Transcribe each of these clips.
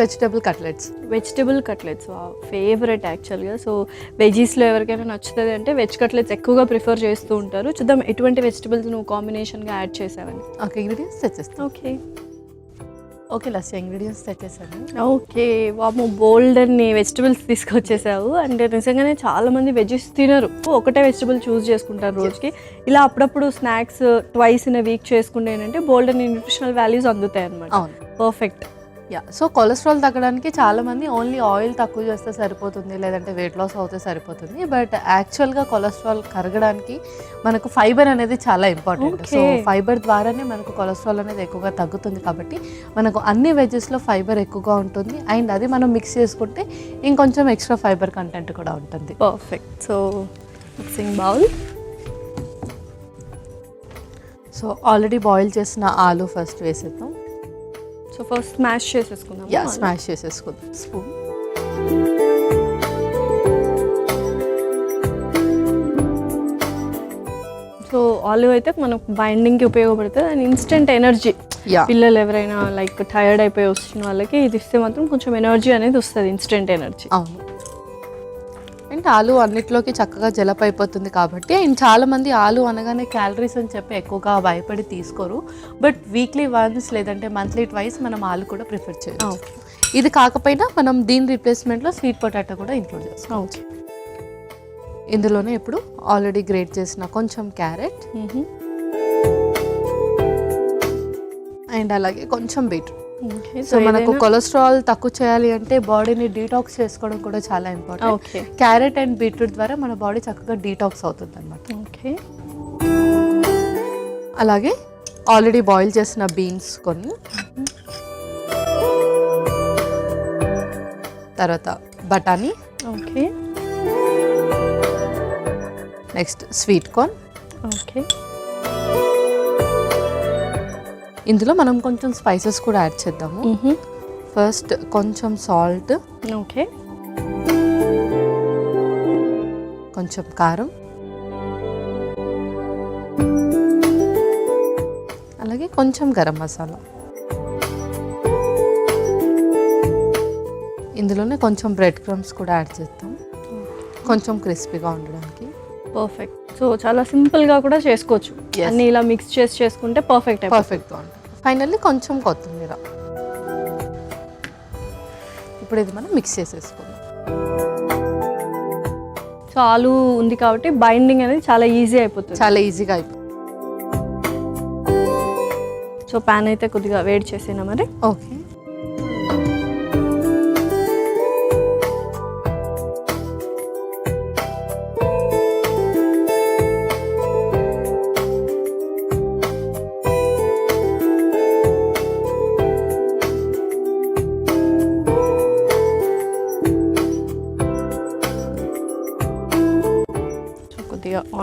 Vegetable cutlets. Vegetable cutlets favourite యాక్చువల్గా. So వెజీస్లో ఎవరికైనా నచ్చుతుంది అంటే వెజ్ కట్లెట్స్ ఎక్కువగా ప్రిఫర్ చేస్తూ ఉంటారు. చూద్దాం ఎటువంటి వెజిటబుల్స్ నువ్వు కాంబినేషన్గా యాడ్ చేసావని. ఓకే, ఇంగ్రీడియంట్స్ తెచ్చేస్తాను. ఓకే ఓకే లస్సీ, ఇంగ్రీడియంట్స్ తెచ్చేసాను. ఓకే, వాము బోల్డ్ అన్ని వెజిటబుల్స్ తీసుకొచ్చేసావు. అంటే నిజంగానే చాలామంది వెజెస్ తినరు, ఒకటే వెజిటబుల్ చూస్ చేసుకుంటారు రోజుకి. ఇలా అప్పుడప్పుడు స్నాక్స్ ట్వైస్ ఇన్ వీక్ చేసుకుంటే ఏంటంటే బోల్డ్ అన్ని న్యూట్రిషనల్ వాల్యూస్ అందుతాయి అనమాట. అవును, పర్ఫెక్ట్. యా. సో కొలెస్ట్రాల్ తగ్గడానికి చాలామంది ఓన్లీ ఆయిల్ తక్కువ చేస్తే సరిపోతుంది, లేదంటే వెయిట్ లాస్ అవుతే సరిపోతుంది. బట్ యాక్చువల్గా కొలెస్ట్రాల్ కరగడానికి మనకు ఫైబర్ అనేది చాలా ఇంపార్టెంట్. సో ఫైబర్ ద్వారానే మనకు కొలెస్ట్రాల్ అనేది ఎక్కువగా తగ్గుతుంది. కాబట్టి మనకు అన్ని వెజెస్లో ఫైబర్ ఎక్కువగా ఉంటుంది. అండ్ అది మనం మిక్స్ చేసుకుంటే ఇంకొంచెం ఎక్స్ట్రా ఫైబర్ కంటెంట్ కూడా ఉంటుంది. Perfect. So mixing bowl. So already boil చేసిన ఆలు ఫస్ట్ వేసేద్దాం. సో ఫస్ట్ స్మాష్ చేసేసుకుందాం. యా, స్మాష్ చేసేసుకుందాం. స్పూన్. సో ఆలివ్ అయితే మనకు బైండింగ్కి ఉపయోగపడుతుంది అండ్ ఇన్స్టెంట్ ఎనర్జీ. పిల్లలు ఎవరైనా లైక్ టైర్డ్ అయిపోయి వచ్చిన వాళ్ళకి ఇది ఇస్తే మాత్రం కొంచెం ఎనర్జీ అనేది వస్తుంది, ఇన్స్టెంట్ ఎనర్జీ. అవును, అండ్ ఆలు అన్నిట్లోకి చక్కగా జలప్ అయిపోతుంది కాబట్టి. అండ్ చాలామంది ఆలు అనగానే క్యాలరీస్ అని చెప్పి ఎక్కువగా భయపడి తీసుకోరు. బట్ వీక్లీ వన్స్ లేదంటే మంత్లీ ట్వైస్ మనం ఆలు కూడా ప్రిఫర్ చేయాలి. ఇది కాకపోయినా మనం దీని రీప్లేస్మెంట్లో స్వీట్ పొటాటో కూడా ఇంక్లూడ్ చేసుకోవచ్చు. ఇందులోనే ఇప్పుడు ఆల్రెడీ గ్రేట్ చేసిన కొంచెం క్యారెట్ అండ్ అలాగే కొంచెం బీట్రూట్. సో మనకు కొలెస్ట్రాల్ తక్కువ చేయాలి అంటే బాడీని డీటాక్స్ చేసుకోవడం కూడా చాలా ఇంపార్టెంట్. క్యారెట్ అండ్ బీట్రూట్ ద్వారా మన బాడీ చక్కగా డీటాక్స్ అవుతుంది అనమాట. ఓకే, అలాగే ఆల్రెడీ బాయిల్ చేసిన బీన్స్ కొన్ని, తర్వాత బఠానీ, okay, next sweet corn. Okay, ఇందులో మనం కొంచెం స్పైసెస్ కూడా యాడ్ చేద్దాము. ఫస్ట్ కొంచెం సాల్ట్, ఓకే, కొంచెం కారం, అలాగే కొంచెం గరం మసాలా. ఇందులోనే కొంచెం బ్రెడ్ క్రమ్స్ కూడా యాడ్ చేద్దాం, కొంచెం క్రిస్పీగా ఉండడానికి. పర్ఫెక్ట్. సో చాలా సింపుల్గా కూడా చేసుకోవచ్చు, అన్ని ఇలా మిక్స్ చేసుకుంటే పర్ఫెక్ట్గా ఉంటుంది. ఫైనల్లీ కొంచెం కొత్తిమీర. ఇప్పుడు ఇది మనం మిక్స్ చేసేసుకుందాం. సో ఆలు ఉంది కాబట్టి బైండింగ్ అనేది చాలా ఈజీ అయిపోతుంది, చాలా ఈజీగా అయిపోతుంది. సో ప్యాన్ అయితే కొద్దిగా వేడి చేసేనా మరి. ఓకే,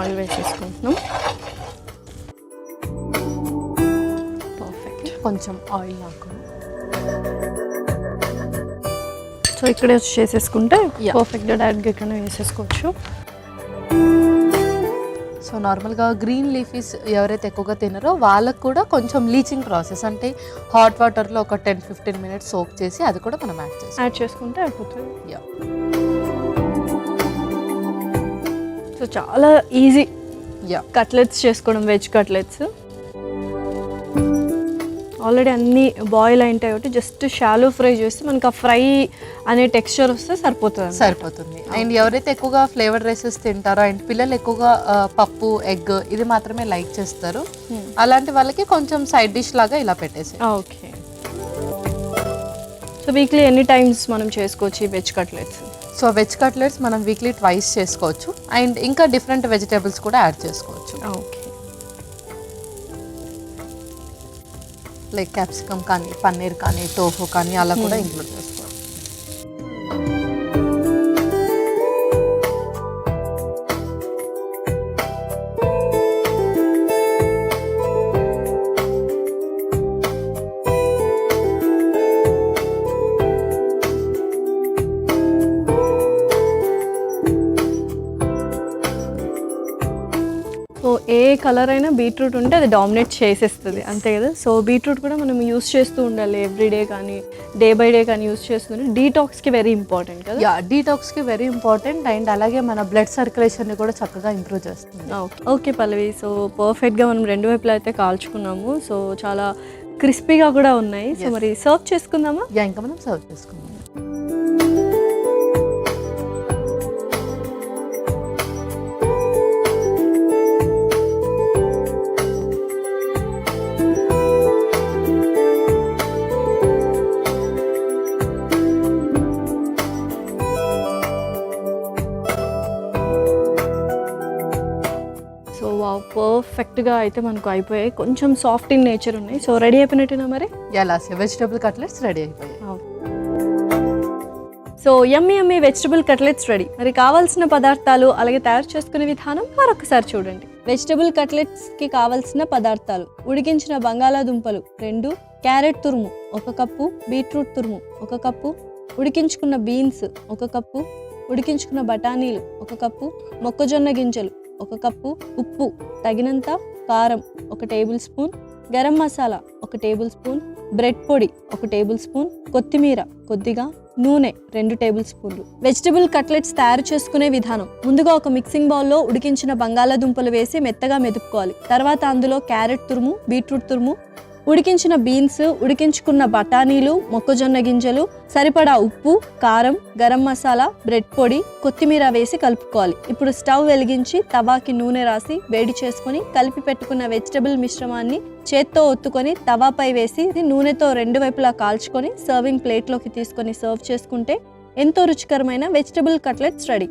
ఆయిల్ వేసేసుకుంటున్నాం. పర్ఫెక్ట్. కొంచెం ఆయిల్ నాకు. సో ఇక్కడే చేసేసుకుంటే పర్ఫెక్ట్గా డైరెక్ట్గా ఇక్కడ వేసేసుకోవచ్చు. సో నార్మల్గా గ్రీన్ లీఫీస్ ఎవరైతే ఎక్కువగా తినరో వాళ్ళకు కూడా కొంచెం లీచింగ్ ప్రాసెస్, అంటే హాట్ వాటర్లో ఒక 10-15 మినిట్స్ సోక్ చేసి అది కూడా మనం యాడ్ చేసుకుంటే అయిపోతుంది. యా. సో చాలా ఈజీ కట్లెట్స్ చేసుకోవడం, వెజ్ కట్లెట్స్. ఆల్రెడీ అన్నీ బాయిల్ అయింటాయి కాబట్టి జస్ట్ షాలో ఫ్రై చేస్తే మనకు ఆ ఫ్రై అనే టెక్స్చర్ వస్తే సరిపోతుంది. అండ్ ఎవరైతే ఎక్కువగా ఫ్లేవర్డ్ రైసెస్ తింటారో అండ్ పిల్లలు ఎక్కువగా పప్పు, ఎగ్ ఇది మాత్రమే లైక్ చేస్తారు, అలాంటి వాళ్ళకి కొంచెం సైడ్ డిష్ లాగా ఇలా పెట్టేసి. ఓకే. సో వీక్లీ ఎన్ని టైమ్స్ మనం చేసుకోవచ్చు ఈ veg cutlets? So veg cutlets మనం వీక్లీ ట్వైస్ చేసుకోవచ్చు అండ్ ఇంకా డిఫరెంట్ వెజిటేబుల్స్ కూడా యాడ్ చేసుకోవచ్చు. ఓకే, లైక్ క్యాప్సికమ్ కానీ, పన్నీర్ కానీ, టోఫు కానీ అలా కూడా ఇంక్లూడ్ చేసుకోవచ్చు. సో ఏ కలర్ అయినా బీట్రూట్ ఉంటే అది డామినేట్ చేసేస్తుంది అంతే కదా. సో బీట్రూట్ కూడా మనం యూస్ చేస్తూ ఉండాలి ఎవ్రీడే కానీ డే బై డే కానీ యూస్ చేస్తుంది. డీటాక్స్కి వెరీ ఇంపార్టెంట్ కదా. యా, డీటాక్స్కి వెరీ ఇంపార్టెంట్ అండ్ అలాగే మన బ్లడ్ సర్క్యులేషన్ని కూడా చక్కగా ఇంప్రూవ్ చేస్తుంది. ఓకే పల్లవి, సో పర్ఫెక్ట్గా మనం రెండు వైపులా అయితే కాల్చుకున్నాము. సో చాలా క్రిస్పీగా కూడా ఉన్నాయి. సో మరి సర్వ్ చేసుకుందామా? యా, ఇంకా మనం సర్వ్ చేసుకుందాం. పర్ఫెక్ట్గా అయితే మనకు అయిపోయాయి. కొంచెం సాఫ్ట్ ఇన్ నేచర్ ఉన్నాయి. సో రెడీ అయిపోయినట్టేనా మరి? ఎలా వెజిటబుల్ కట్లెట్స్ రెడీ అయిపోయాయి. So yummy vegetable cutlets ready. మరి కావాల్సిన పదార్థాలు అలాగే తయారు చేసుకునే విధానం మరొకసారి చూడండి. వెజిటబుల్ కట్లెట్స్కి కావాల్సిన పదార్థాలు: ఉడికించిన బంగాళాదుంపలు 2, క్యారెట్ తురుము 1 కప్పు, బీట్రూట్ తురుము 1 కప్పు, ఉడికించుకున్న బీన్స్ 1 కప్పు, ఉడికించుకున్న బఠానీలు 1 కప్పు, మొక్కజొన్న గింజలు 1 కప్పు, ఉప్పు తగినంత, కారం 1 table spoon, garam masala 1 table spoon, bread పొడి 1 టేబుల్ స్పూన్, కొత్తిమీర కొద్దిగా, నూనె 2 టేబుల్ స్పూన్లు. వెజిటబుల్ కట్లెట్స్ తయారు చేసుకునే విధానం: ముందుగా ఒక మిక్సింగ్ బౌల్లో ఉడికించిన బంగాళాదుంపలు వేసి మెత్తగా మెదుపుకోవాలి. తర్వాత అందులో క్యారెట్ తురుము, బీట్రూట్ తురుము, ఉడికించిన బీన్స్, ఉడికించుకున్న బఠానీలు, మొక్కజొన్న గింజలు, సరిపడా ఉప్పు, కారం, గరం మసాలా, బ్రెడ్ పొడి, కొత్తిమీర వేసి కలుపుకోవాలి. ఇప్పుడు స్టవ్ వెలిగించి తవాకి నూనె రాసి వేడి చేసుకొని కలిపి పెట్టుకున్న వెజిటబుల్ మిశ్రమాన్ని చేత్తో ఒత్తుకొని తవాపై వేసి నూనెతో 2 వైపులా కాల్చుకొని సర్వింగ్ ప్లేట్లోకి తీసుకొని సర్వ్ చేసుకుంటే ఎంతో రుచికరమైన వెజిటబుల్ కట్లెట్స్ రెడీ.